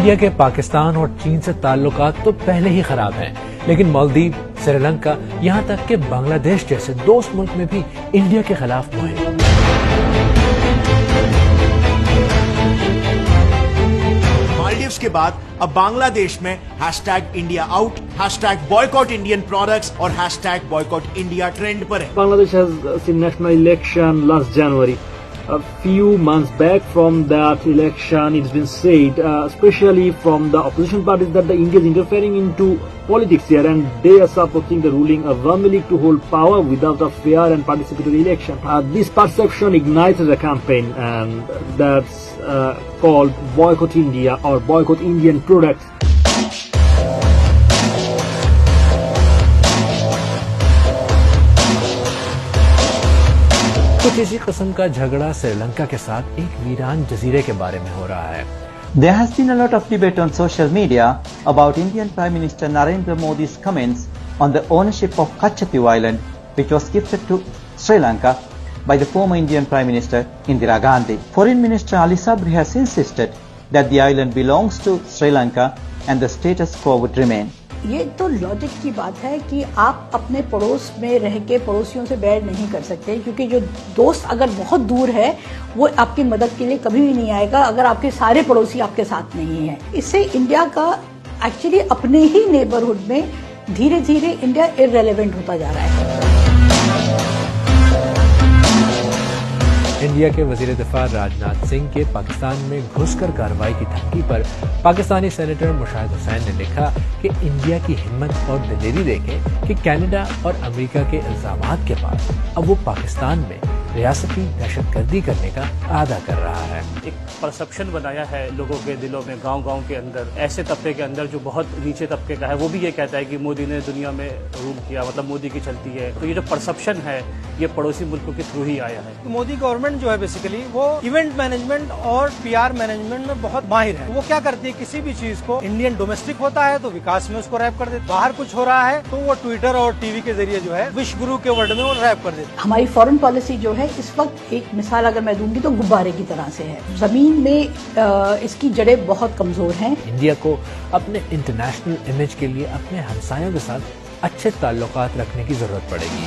India के पाकिस्तान और चीन से ताल्लुकात तो पहले ही खराब हैं, लेकिन मालदीव, श्रीलंका, यहाँ तक कि बांग्लादेश जैसे दोस्त मुल्क में भी इंडिया के खिलाफ मुहिम। मालदीव्स के बाद अब बांग्लादेश में #IndiaOut, #Boycott Indian Products और #Boycott India ट्रेंड पर है। Bangladesh has seen national election last January. A few months back from that election, it's been said, especially from the opposition parties, that the India is interfering into politics here, and they are supporting the ruling Awami League to hold power without a fair and participatory election. This perception ignited a campaign, and that's called Boycott India or Boycott Indian Products. कुछ इसी किस्म का झगड़ा श्रीलंका के साथ एक वीरान जजीरे के बारे में हो रहा है। There has been a lot of debate on social media about Indian Prime Minister Narendra Modi's comments on the ownership of Kachatiw Island, which was gifted to Sri Lanka by the former Indian Prime Minister Indira Gandhi. Foreign Minister Ali Sabri has insisted that the island belongs to Sri Lanka and the status quo would remain. ये तो logic की बात है कि आप अपने पड़ोस में रह के पड़ोसियों से बैर नहीं कर सकते, क्योंकि जो दोस्त अगर बहुत दूर है वो आपकी मदद के लिए कभी भी नहीं आएगा अगर आपके सारे पड़ोसी आपके साथ नहीं है। इससे इंडिया का एक्चुअली अपने ही नेबरहुड में धीरे धीरे इंडिया इररेलेवेंट होता जा रहा है। इंडिया के वजीर दिफा राजनाथ सिंह के पाकिस्तान में घुसकर कार्रवाई की धमकी पर पाकिस्तानी सेनेटर मुशाहिद हुसैन ने लिखा कि इंडिया की हिम्मत और दिलेरी देखें कि कनाडा और अमेरिका के इल्जामात के बाद अब वो पाकिस्तान में रियासती दहशतगर्दी करने का आदा कर रहा है। एक परसेप्शन बनाया है लोगों के दिलों में, गांव-गांव के अंदर, ऐसे तबके के अंदर जो बहुत नीचे तबके का है, वो भी ये कहता है कि मोदी ने दुनिया में रूल किया, मतलब मोदी की चलती है। तो ये जो परसेप्शन है ये पड़ोसी मुल्कों के थ्रू ही आया है। मोदी गवर्नमेंट जो है बेसिकली वो इवेंट मैनेजमेंट और PR मैनेजमेंट में बहुत माहिर है। वो क्या करती है, किसी भी चीज को इंडियन डोमेस्टिक होता है तो विकास में उसको रैप कर देती है, बाहर कुछ हो रहा है तो वो ट्विटर और टीवी के जरिए जो है विश्व गुरु के वर्ड में वो रैप कर देती है। हमारी फॉरेन पॉलिसी जो है इस वक्त एक मिसाल अगर मैं दूंगी तो गुब्बारे की तरह से है। जमीन में इसकी जड़ें बहुत कमजोर हैं। इंडिया को अपने इंटरनेशनल इमेज के लिए अपने हमसायों के साथ अच्छे ताल्लुकात रखने की जरूरत पड़ेगी।